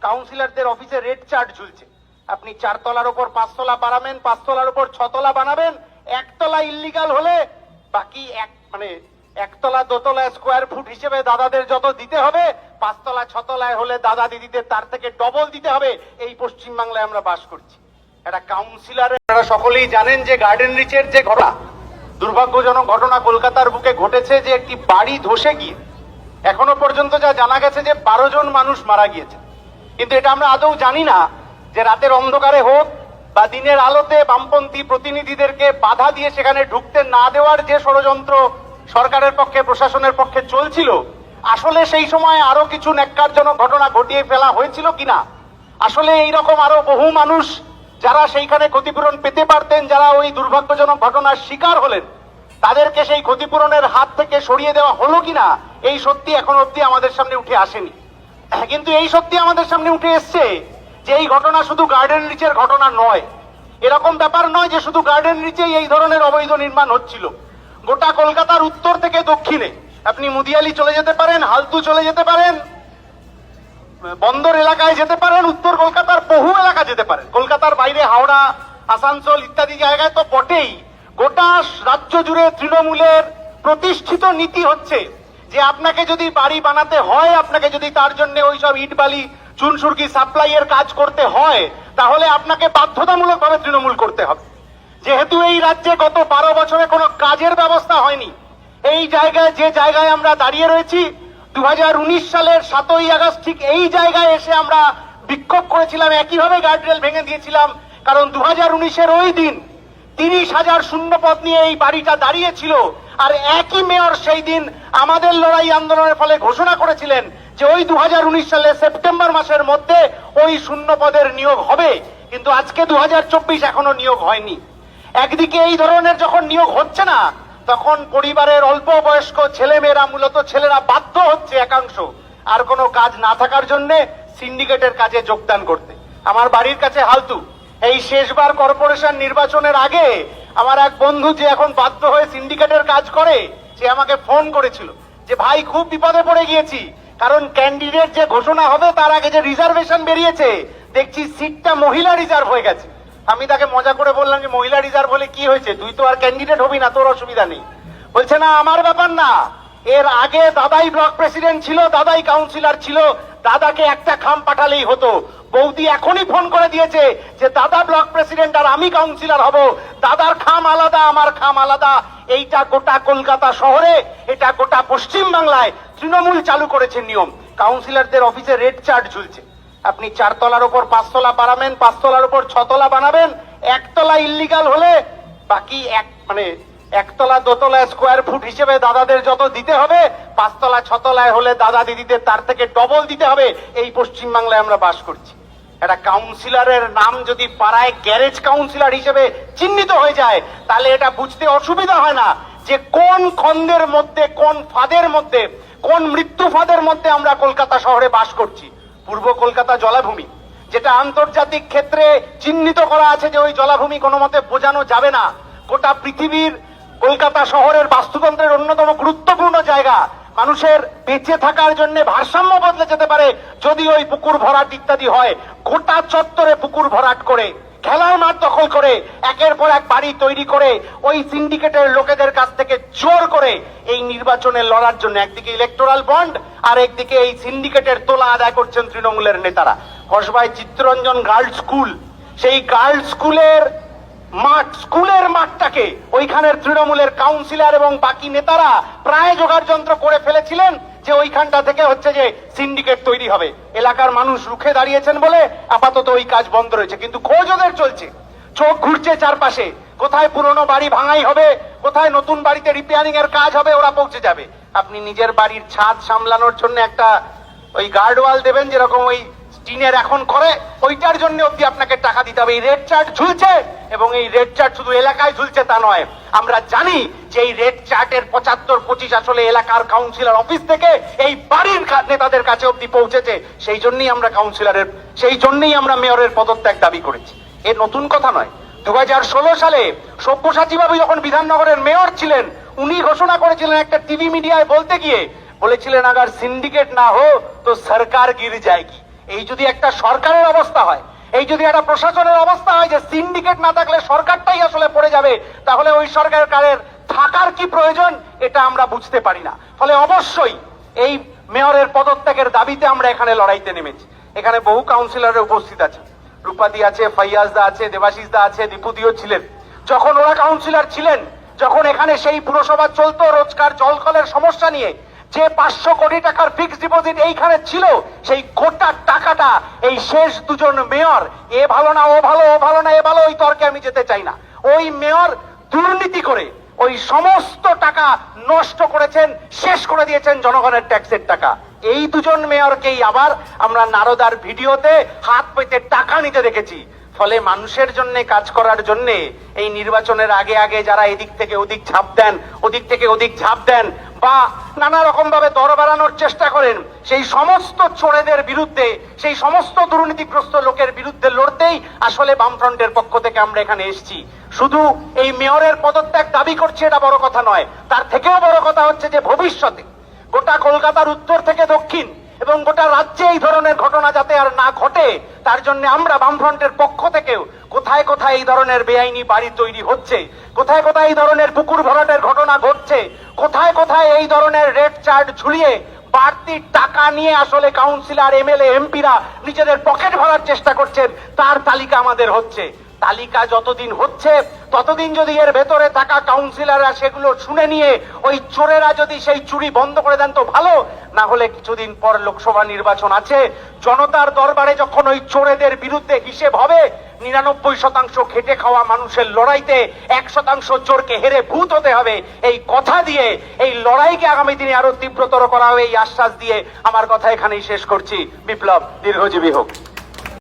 কাউন্সিলরদের অফিসে red chart ঝুলছে। আপনি 4 তলার উপর 5 তলা বানাবেন, 5 তলার উপর 6 তলা বানাবেন, 1 তলা ইল্লিগাল হলে বাকি এক তলা 2 তলা স্কোয়ার ফুট হিসেবে দাদাদের যত দিতে হবে, 5 তলা 6 তলায় হলে দাদা দিদিদের তার থেকে ডবল দিতে হবে। এই পশ্চিমবাংলায় আমরা বাস করছি। একটা কাউন্সিলর, আপনারা সকলেই জানেন যে গার্ডেন রিচের যে ঘটনা, দুর্ভাগ্যজনক ঘটনা কলকাতার বুকে ঘটেছে, যে একটি বাড়ি ধসে গিয়ে এখনো পর্যন্ত যা জানা গেছে যে 12 জন মানুষ মারা গিয়েছে। কিন্তু এটা আমরা আদৌ জানি না যে রাতের অন্ধকারে হোক বা দিনের আলোতে বামপন্থী প্রতিনিধিদেরকে বাধা দিয়ে সেখানে ঢুকতে না দেওয়ার যে ষড়যন্ত্র সরকারের পক্ষে, প্রশাসনের পক্ষে চলছিল, আসলে সেই সময় আরো কিছু ন্যাক্কারজনক ঘটনা ঘটিয়ে ফেলা হয়েছিল কিনা, আসলে এইরকম আরো বহু মানুষ যারা সেইখানে ক্ষতিপূরণ পেতে পারতেন, যারা ওই দুর্ভাগ্যজনক ঘটনার শিকার হলেন, তাদেরকে সেই ক্ষতিপূরণের হাত থেকে সরিয়ে দেওয়া হলো কিনা, এই সত্যি এখন অব্দি আমাদের সামনে উঠে আসেনি। কিন্তু এই সত্যি আমাদের সামনে উঠে এসছে যে এই ঘটনা শুধু গার্ডেন রিচের ঘটনা নয়। এরকম ব্যাপার নয় যে শুধু গার্ডেন রিচেই এই ধরনের অবৈধ নির্মাণ হচ্ছিল। গোটা কলকাতার উত্তর থেকে দক্ষিণে আপনি মুদিয়ালি চলে যেতে পারেন, হালতু চলে যেতে পারেন, বন্দর এলাকায় যেতে পারেন, উত্তর কলকাতার বহু এলাকা যেতে পারেন, কলকাতার বাইরে হাওড়া, আসানসোল ইত্যাদি জায়গায় তো বটেই। গোটা রাজ্য জুড়ে তৃণমূলের প্রতিষ্ঠিত নীতি হচ্ছে যে আপনাকে যদি বাড়ি বানাতে হয়, আপনাকে যদি তার জন্য ওইসব ইট বালি চুনসুরকি সাপ্লাইয়ের কাজ করতে হয়, তাহলে আপনাকে বাধ্যতামূলকভাবে তৃণমূল করতে হবে। যেহেতু এই রাজ্যে গত 12 বছরে কোনো কাজের ব্যবস্থা হয়নি, এই জায়গায় যে জায়গায় আমরা দাঁড়িয়ে রয়েছি, 2019 সালের 7ই আগস্ট ঠিক এই জায়গায় এসে আমরা বিক্ষোভ করেছিলাম, একইভাবে গার্ডরেল ভেঙে দিয়েছিলাম। কারণ 2019-এর ওই দিন 30,000 শূন্যপদ নিয়ে এই বাড়িটা দাঁড়িয়েছিল, আর একই মেয়র সেই দিন আমাদের লড়াই আন্দোলনের ফলে ঘোষণা করেছিলেন যে ওই 2019 সালে সেপ্টেম্বর মাসের মধ্যে ওই শূন্যপদের নিয়োগ হবে। কিন্তু আজকে 2024 এখনো নিয়োগ হয়নি। একদিকে এই ধরনের যখন নিয়োগ হচ্ছে না, তখন পরিবারের অল্প বয়স্ক ছেলেমেয়েরা, মূলত ছেলেরা, বাধ্য হচ্ছে একাংশ আর কোনো কাজ না থাকার জন্য সিন্ডিকেটের কাজে যোগদান করতে। আমার বাড়ির কাছে হালতু, এই শেষবার কর্পোরেশন নির্বাচনের আগে আমার এক বন্ধু যে এখন বাধ্য হয়ে সিন্ডিকেটের কাজ করে, সে আমাকে ফোন করেছিল যে ভাই খুব বিপদে পড়ে গিয়েছি, কারণ ক্যান্ডিডেট যে ঘোষণা হবে তার আগে যে রিজার্ভেশন বেরিয়েছে, দেখছি সিটটা মহিলা রিজার্ভ হয়ে গেছে। আমি তাকে মজা করে বললাম যে মহিলা রিজার্ভ হলে কি হয়েছে, তুই তো আর ক্যান্ডিডেট হবি না, তোর অসুবিধা নেই। বলছে না, আমার ব্যাপার না, এর আগে দাদাই ব্লক প্রেসিডেন্ট ছিল, দাদাই কাউন্সিলর ছিল, দাদাকে একটা খাম পাঠালেই হতো। বৌদি এখনই ফোন করে দিয়েছে যে দাদা ব্লক প্রেসিডেন্ট আর আমি কাউন্সিলর হব, দাদার খাম আলাদা, আমার খাম আলাদা। এইটা গোটা কলকাতা শহরে, এটা গোটা পশ্চিম বাংলায় তৃণমূল চালু করেছে নিয়ম। কাউন্সিলরদের অফিসে রেড চার্ট ঝুলছে। আপনি 4 তলার উপর 5 তলা বানাবেন, 5 তলার উপর 6 তলা বানাবেন, 1 তলা ইল্লিগাল হলে বাকি 1 তলা 2 তলা স্কোয়ার ফুট হিসেবে দাদাদের যত দিতে হবে, 5 তলা 6 তলায় হলে দাদা দিদিদের তার থেকে ডবল দিতে হবে। এই পশ্চিমবাংলায় আমরা বাস করছি। একটা কাউন্সিলরের নাম যদি পাড়ায় গ্যারেজ কাউন্সিলর হিসেবে চিহ্নিত হয়ে যায়, তাহলে এটা বুঝতে অসুবিধা হয় না যে কোন খন্দের মধ্যে, কোন ফাঁদের মধ্যে, কোন মৃত্যু ফাঁদের মধ্যে আমরা কলকাতা শহরে বাস করছি। পূর্ব কলকাতা জলাভূমি, যেটা আন্তর্জাতিক ক্ষেত্রে চিহ্নিত করা আছে যে ওই জলাভূমি কোনো মতে বোঝানো যাবে না। গোটা পৃথিবীর কলকাতা শহরের বাস্তুতন্ত্রের অন্যতম গুরুত্বপূর্ণ জায়গা। মানুষের বেঁচে থাকার জন্য ভারসাম্য বদলে যেতে পারে যদি ওই পুকুর ভরাট ইত্যাদি হয়। গোটা চত্বরে পুকুর ভরাট করে, খেলার মাঠ দখল করে, একের পর এক বাড়ি তৈরি করে ওই সিন্ডিকেটের লোকেদের কাছ থেকে জোর করে এই নির্বাচনে লড়ার জন্য একদিকে ইলেকটোরাল বন্ড আর একদিকে এই সিন্ডিকেটের তোলা আদায় করছেন তৃণমূলের নেতারা। কসবায় চিত্তরঞ্জন গার্লস স্কুল, সেই গার্লস স্কুলের স্কুলের মাঠটাকে ওইখানের তৃণমূলের কাউন্সিলর এবং বাকি নেতারা প্রায় জোগাড় যন্ত্র করে ফেলেছিলেন যে ওইখানটা থেকে হচ্ছে যে সিন্ডিকেট তৈরি হবে। এলাকার মানুষ রুখে দাঁড়িয়েছেন বলে আপাতত ওই কাজ বন্ধ রয়েছে, কিন্তু খোঁজ ওদের চলছে, চোখ ঘুরছে চারপাশে, কোথায় পুরনো বাড়ি ভাঙাই হবে, কোথায় নতুন বাড়িতে রিপেয়ারিং এর কাজ হবে, ওরা পৌঁছে যাবে। আপনি নিজের বাড়ির ছাদ সামলানোর জন্য একটা ওই গার্ড ওয়াল দেবেন, যেরকম ওই টিনের এখন করে, ওইটার জন্য অব্দি আপনাকে টাকা দিতে হবে। এই রেড চার্ট ঝুলছে, এবং এই রেড চার্ট শুধু এলাকায় ঝুলছে তা নয়, আমরা জানি যে এই রেড চার্টের 75-25 আসলে এলাকার কাউন্সিলর অফিস থেকে এই বাড়ির নেতাদের কাছে অব্দি পৌঁছেছে। সেই জন্যই আমরা মেয়রের পদত্যাগ দাবি করেছি। এর নতুন কথা নয়। 2016 সালে সব্যসাচী বাবু যখন বিধাননগরের মেয়র ছিলেন, উনি ঘোষণা করেছিলেন একটা টিভি মিডিয়ায় বলতে গিয়ে, বলেছিলেন আগার সিন্ডিকেট না হো তো সরকার গির যায়গি। এই যদি একটা সরকারের অবস্থা হয়, এই যদি একটা প্রশাসনের অবস্থা হয় যে সিন্ডিকেট না থাকলে সরকারটাই আসলে পড়ে যাবে, তাহলে ওই সরকারের থাকার কি প্রয়োজন এটা আমরা বুঝতে পারি না। ফলে অবশ্যই এই মেয়রের পদত্যাগের দাবিতে আমরা এখানে লড়াইতে নেমেছি। এখানে বহু কাউন্সিলর উপস্থিত আছে, রূপাদি আছে, ফাইয়াজ দা আছে, দেবাশিস দা আছে, দীপুদিও ছিলেন। যখন ওরা কাউন্সিলর ছিলেন, যখন এখানে সেই পুরসভা চলতো রোজকার জলকলের সমস্যা নিয়ে, যে 500 কোটি টাকার ফিক্সড ডিপোজিট এইখানে ছিল, সেই গোটা টাকাটা এই শেষ দুজন মেয়র, এ ভালো না ও ভালো, ও ভালো না এ ভালো, ওই তর্কে আমি যেতে চাই না। ওই মেয়র দুর্নীতি করে ওই সমস্ত টাকা নষ্ট করেছেন, শেষ করে দিয়েছেন জনগণের ট্যাক্সের টাকা। এই দুজন মেয়রকেই আবার আমরা নারদার ভিডিওতে হাত পেতে টাকা নিতে দেখেছি। ফলে মানুষের জন্য কাজ করার জন্য এই নির্বাচনের আগে আগে যারা এদিক থেকে ওদিক ঝাঁপ দেন, ওদিক থেকে ওদিক ঝাঁপ দেন, বা নানা রকম ভাবে দর বাড়ানোর চেষ্টা করেন, সেই সমস্ত চোরেদের বিরুদ্ধে, সেই সমস্ত দুর্নীতিগ্রস্ত লোকের বিরুদ্ধে লড়তেই আসলে বামফ্রন্টের পক্ষ থেকে আমরা এখানে এসেছি। শুধু এই মেয়রের পদত্যাগ দাবি করছে এটা বড় কথা নয়, তার থেকেও বড় কথা হচ্ছে যে ভবিষ্যতে গোটা কলকাতার উত্তর থেকে দক্ষিণ এবং গোটা রাজ্যে এই ধরনের ঘটনা যাতে আর না ঘটে, তার জন্য আমরা বামফ্রন্টের পক্ষ থেকেও কোথায় কোথায় এই ধরনের বেআইনি বাড়ি তৈরি হচ্ছে, কোথায় কোথায় এই ধরনের পুকুর ভরাটের ঘটনা ঘটছে, কোথায় কোথায় এই ধরনের রেড চার্ট ঝুলিয়ে বাড়তি টাকা নিয়ে আসলে কাউন্সিলর, এমএলএ, এমপিরা নিজেদের পকেট ভরার চেষ্টা করছেন, তার তালিকা আমাদের হচ্ছে। তালিকা যতদিন হচ্ছে ততদিন যদি এর ভেতরে থাকা কাউন্সিলররা সেগুলো শুনে নিয়ে ওই চোরেরা যদি সেই চুরি বন্ধ করে দেন তো ভালো, না হলে কিছুদিন পর লোকসভা নির্বাচন আছে, জনতার দরবারে যখন ওই চোরেদের বিরুদ্ধে হিসেব হবে, 99% খেটে খাওয়া মানুষের লড়াইতে 1% চোরকে হেরে ভূত হতে হবে, এই কথা দিয়ে এই লড়াইকে আগামী দিনে আরো তীব্রতর করা হবে এই আশ্বাস দিয়ে আমার কথা এখানেই শেষ করছি। বিপ্লব দীর্ঘজীবী হোক।